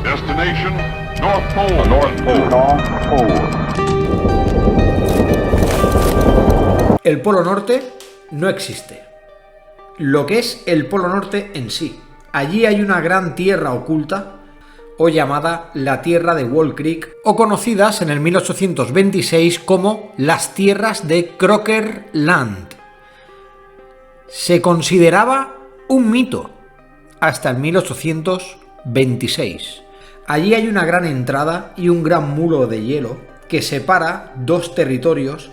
Destination, North Pole. North Pole. El Polo Norte no existe. Lo que es el Polo Norte en sí. Allí hay una gran tierra oculta, o llamada la Tierra de Wall Creek, o conocidas en el 1826 como las Tierras de Crocker Land. Se consideraba un mito hasta el 1826. Allí hay una gran entrada y un gran muro de hielo que separa dos territorios.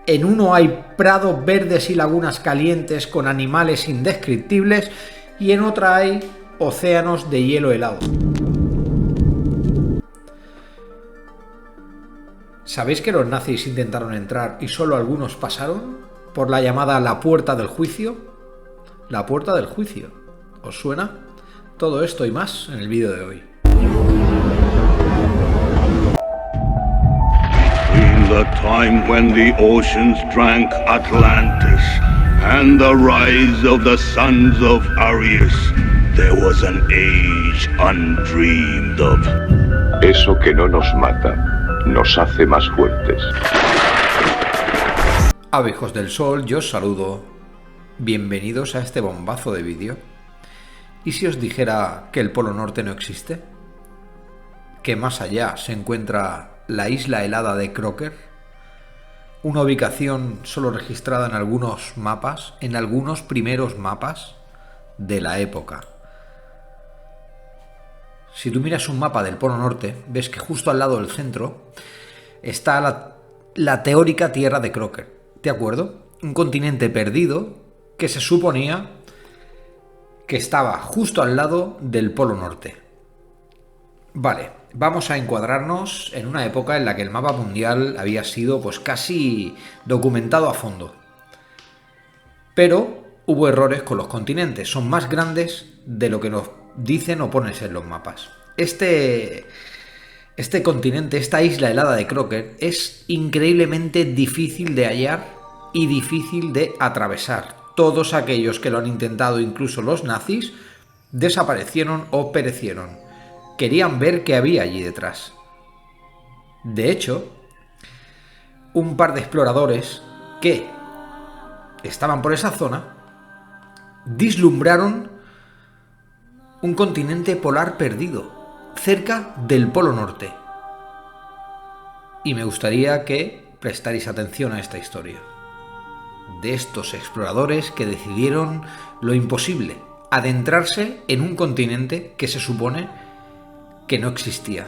En uno hay prados verdes y lagunas calientes con animales indescriptibles, y en otra hay océanos de hielo helado. ¿Sabéis que los nazis intentaron entrar y solo algunos pasaron por la llamada la Puerta del Juicio? La Puerta del Juicio. ¿Os suena? Todo esto y más en el vídeo de hoy. In the time when the oceans drank Atlantis and the rise of the sons of Arius, there was an age undreamed of. Eso que no nos mata, nos hace más fuertes. Abejos del Sol, yo os saludo. Bienvenidos a este bombazo de vídeo. ¿Y si os dijera que el Polo Norte no existe? ¿Que más allá se encuentra la isla helada de Crocker? Una ubicación solo registrada en algunos mapas, en algunos primeros mapas de la época. Si tú miras un mapa del Polo Norte, ves que justo al lado del centro está la teórica Tierra de Crocker. ¿De acuerdo? Un continente perdido que se suponía que estaba justo al lado del Polo Norte. Vale, vamos a encuadrarnos en una época en la que el mapa mundial había sido pues casi documentado a fondo. Pero hubo errores con los continentes, son más grandes de lo que nos dicen o ponen en los mapas. Este continente, esta isla helada de Crocker, es increíblemente difícil de hallar y difícil de atravesar. Todos aquellos que lo han intentado, incluso los nazis, desaparecieron o perecieron. Querían ver qué había allí detrás. De hecho, un par de exploradores que estaban por esa zona vislumbraron un continente polar perdido, cerca del Polo Norte. Y me gustaría que prestarais atención a esta historia. De estos exploradores que decidieron lo imposible, adentrarse en un continente que se supone que no existía.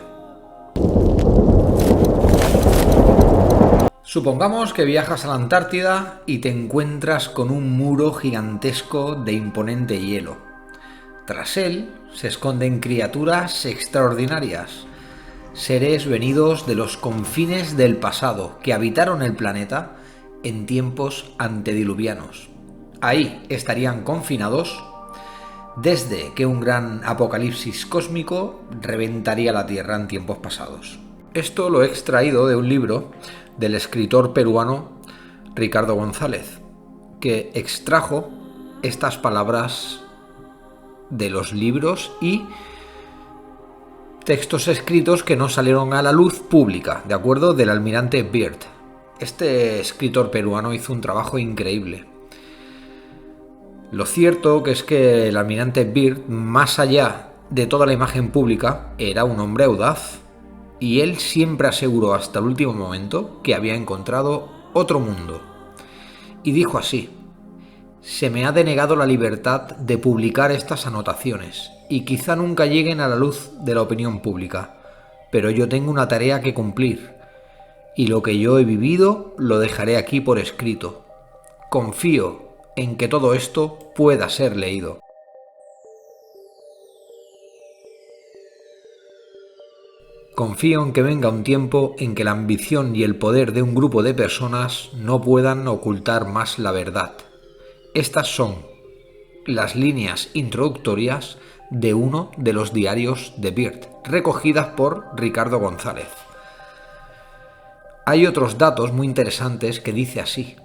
Supongamos que viajas a la Antártida y te encuentras con un muro gigantesco de imponente hielo. Tras él se esconden criaturas extraordinarias, seres venidos de los confines del pasado que habitaron el planeta en tiempos antediluvianos. Ahí estarían confinados desde que un gran apocalipsis cósmico reventaría la Tierra en tiempos pasados. Esto lo he extraído de un libro del escritor peruano Ricardo González, que extrajo estas palabras de los libros y textos escritos que no salieron a la luz pública, ¿de acuerdo? Del almirante Byrd. Este escritor peruano hizo un trabajo increíble. Lo cierto que es que el almirante Byrd, más allá de toda la imagen pública, era un hombre audaz, y él siempre aseguró hasta el último momento que había encontrado otro mundo. Y dijo así: se me ha denegado la libertad de publicar estas anotaciones, y quizá nunca lleguen a la luz de la opinión pública, pero yo tengo una tarea que cumplir, y lo que yo he vivido lo dejaré aquí por escrito. Confío en que todo esto pueda ser leído. Confío en que venga un tiempo en que la ambición y el poder de un grupo de personas no puedan ocultar más la verdad. Estas son las líneas introductorias de uno de los diarios de Byrd, recogidas por Ricardo González. Hay otros datos muy interesantes que dice así: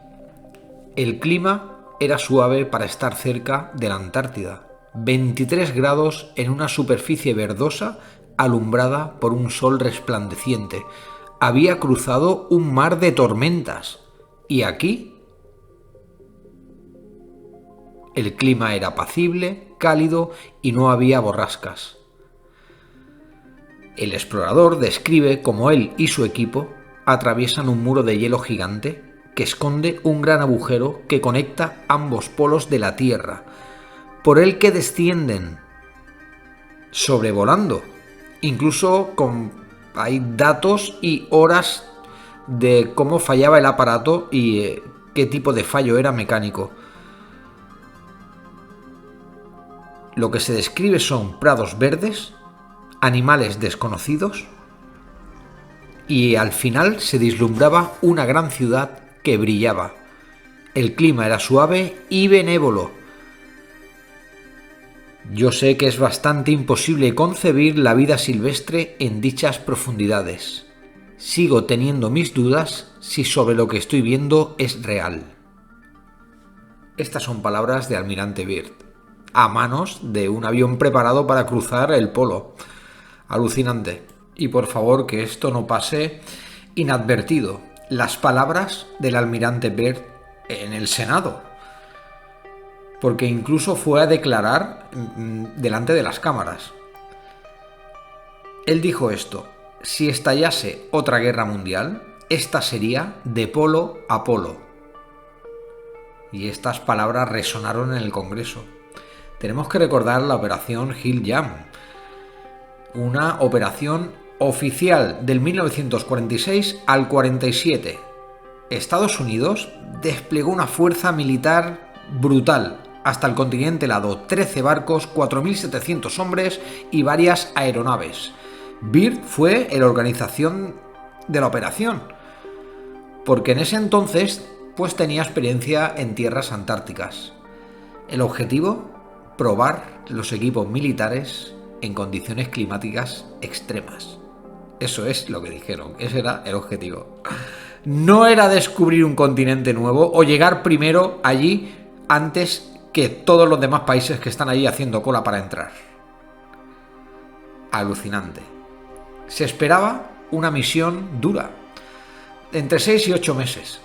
el clima era suave para estar cerca de la Antártida, 23 grados en una superficie verdosa alumbrada por un sol resplandeciente. Había cruzado un mar de tormentas. ¿Y aquí? El clima era apacible, cálido y no había borrascas. El explorador describe cómo él y su equipo atraviesan un muro de hielo gigante que esconde un gran agujero que conecta ambos polos de la Tierra, por el que descienden sobrevolando. Incluso hay datos y horas de cómo fallaba el aparato y qué tipo de fallo era mecánico. Lo que se describe son prados verdes, animales desconocidos y al final se vislumbraba una gran ciudad que brillaba. El clima era suave y benévolo. Yo sé que es bastante imposible concebir la vida silvestre en dichas profundidades. Sigo teniendo mis dudas si sobre lo que estoy viendo es real. Estas son palabras de Almirante Byrd, a manos de un avión preparado para cruzar el polo. Alucinante. Y por favor que esto no pase inadvertido. Las palabras del Almirante Byrd en el Senado. Porque incluso fue a declarar delante de las cámaras. Él dijo esto: si estallase otra guerra mundial, esta sería de polo a polo. Y estas palabras resonaron en el Congreso. Tenemos que recordar la operación Hill Jam, una operación oficial del 1946 al 47. Estados Unidos desplegó una fuerza militar brutal hasta el continente helado, 13 barcos, 4.700 hombres y varias aeronaves. Byrd fue en la organización de la operación, porque en ese entonces pues tenía experiencia en tierras antárticas. El objetivo: probar los equipos militares en condiciones climáticas extremas. Eso es lo que dijeron, ese era el objetivo. No era descubrir un continente nuevo o llegar primero allí antes que todos los demás países que están allí haciendo cola para entrar. Alucinante. Se esperaba una misión dura, entre 6 y 8 meses.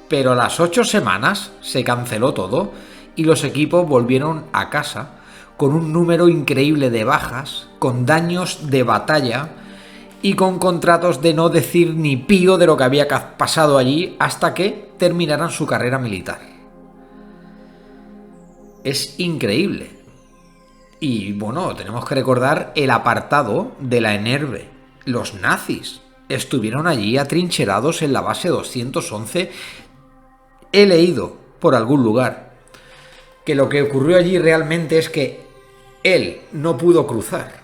Pero a las 8 semanas se canceló todo y los equipos volvieron a casa con un número increíble de bajas, con daños de batalla y con contratos de no decir ni pío de lo que había pasado allí hasta que terminaran su carrera militar. Es increíble. Y bueno, tenemos que recordar el apartado de la Enerve. Los nazis estuvieron allí atrincherados en la base 211. He leído por algún lugar que lo que ocurrió allí realmente es que él no pudo cruzar.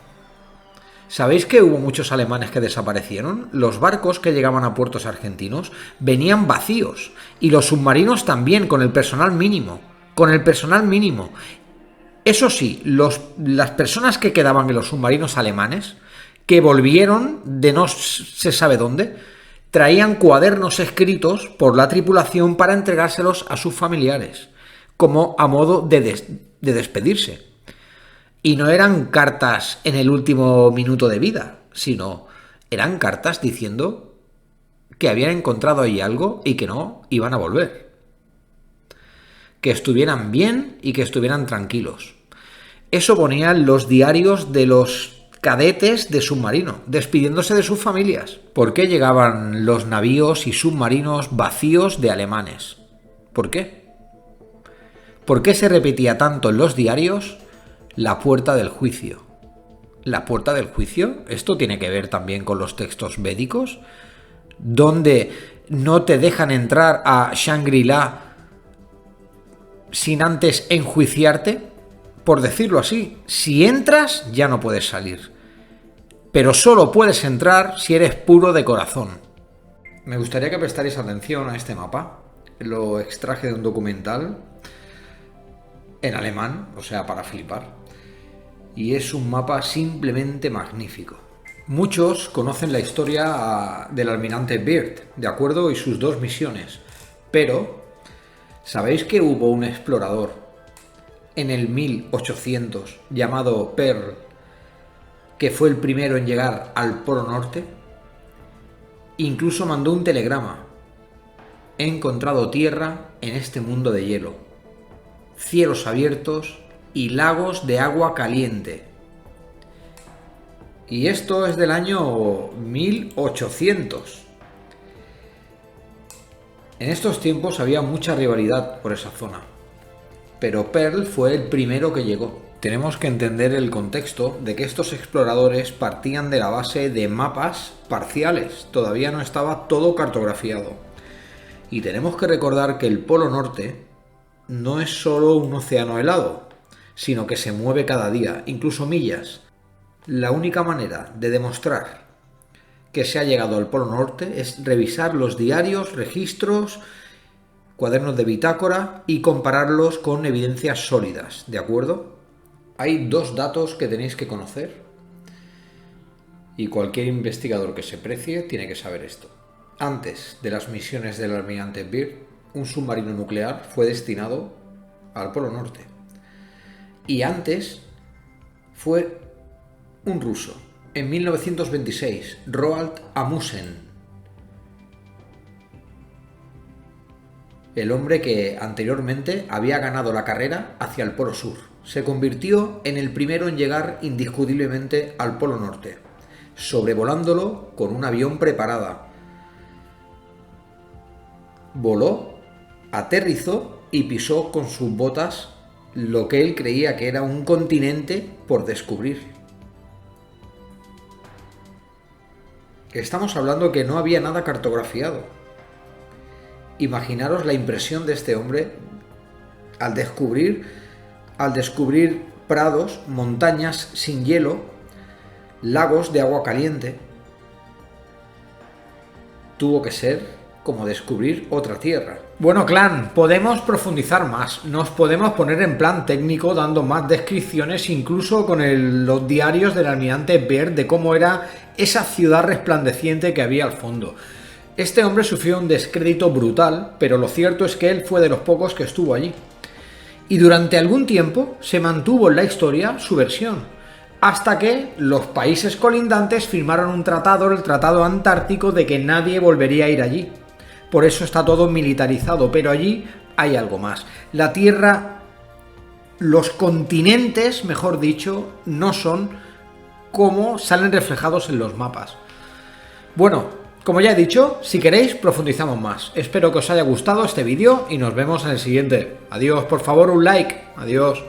¿Sabéis que hubo muchos alemanes que desaparecieron? Los barcos que llegaban a puertos argentinos venían vacíos y los submarinos también, con el personal mínimo. Eso sí, las personas que quedaban en los submarinos alemanes, que volvieron de no se sabe dónde, traían cuadernos escritos por la tripulación para entregárselos a sus familiares, como a modo de despedirse. Y no eran cartas en el último minuto de vida, sino eran cartas diciendo que habían encontrado ahí algo y que no iban a volver. Que estuvieran bien y que estuvieran tranquilos. Eso ponían los diarios de los cadetes de submarino, despidiéndose de sus familias. ¿Por qué llegaban los navíos y submarinos vacíos de alemanes? ¿Por qué? ¿Por qué se repetía tanto en los diarios la puerta del juicio? ¿La puerta del juicio? Esto tiene que ver también con los textos védicos, donde no te dejan entrar a Shangri-La sin antes enjuiciarte, por decirlo así. Si entras, ya no puedes salir. Pero solo puedes entrar si eres puro de corazón. Me gustaría que prestarais atención a este mapa. Lo extraje de un documental en alemán, o sea, para flipar. Y es un mapa simplemente magnífico. Muchos conocen la historia del almirante Byrd, ¿de acuerdo? Y sus 2 misiones. Pero ¿sabéis que hubo un explorador en el 1800 llamado Pearl que fue el primero en llegar al Polo Norte, incluso mandó un telegrama: he encontrado tierra en este mundo de hielo, cielos abiertos y lagos de agua caliente. Y esto es del año 1800. En estos tiempos había mucha rivalidad por esa zona, pero Pearl fue el primero que llegó. Tenemos que entender el contexto de que estos exploradores partían de la base de mapas parciales, todavía no estaba todo cartografiado. Y tenemos que recordar que el Polo Norte no es solo un océano helado, sino que se mueve cada día, incluso millas. La única manera de demostrar que se ha llegado al Polo Norte es revisar los diarios, registros, cuadernos de bitácora y compararlos con evidencias sólidas, ¿de acuerdo? Hay dos datos que tenéis que conocer y cualquier investigador que se precie tiene que saber esto. Antes de las misiones del almirante Byrd, un submarino nuclear fue destinado al Polo Norte. Y antes fue un ruso, en 1926, Roald Amundsen, el hombre que anteriormente había ganado la carrera hacia el Polo Sur. Se convirtió en el primero en llegar indiscutiblemente al Polo Norte, sobrevolándolo con un avión preparada. Voló, aterrizó y pisó con sus botas lo que él creía que era un continente por descubrir. Estamos hablando que no había nada cartografiado. Imaginaros la impresión de este hombre al descubrir prados, montañas sin hielo, lagos de agua caliente. Tuvo que ser como descubrir otra tierra. Bueno, clan, podemos profundizar más, nos podemos poner en plan técnico dando más descripciones, incluso con los diarios del almirante Byrd de cómo era esa ciudad resplandeciente que había al fondo. Este hombre sufrió un descrédito brutal, pero lo cierto es que él fue de los pocos que estuvo allí. Y durante algún tiempo se mantuvo en la historia su versión, hasta que los países colindantes firmaron un tratado, el Tratado Antártico, de que nadie volvería a ir allí. Por eso está todo militarizado, pero allí hay algo más. La Tierra, los continentes, mejor dicho, no son como salen reflejados en los mapas. Bueno, como ya he dicho, si queréis profundizamos más. Espero que os haya gustado este vídeo y nos vemos en el siguiente. Adiós, por favor, un like. Adiós.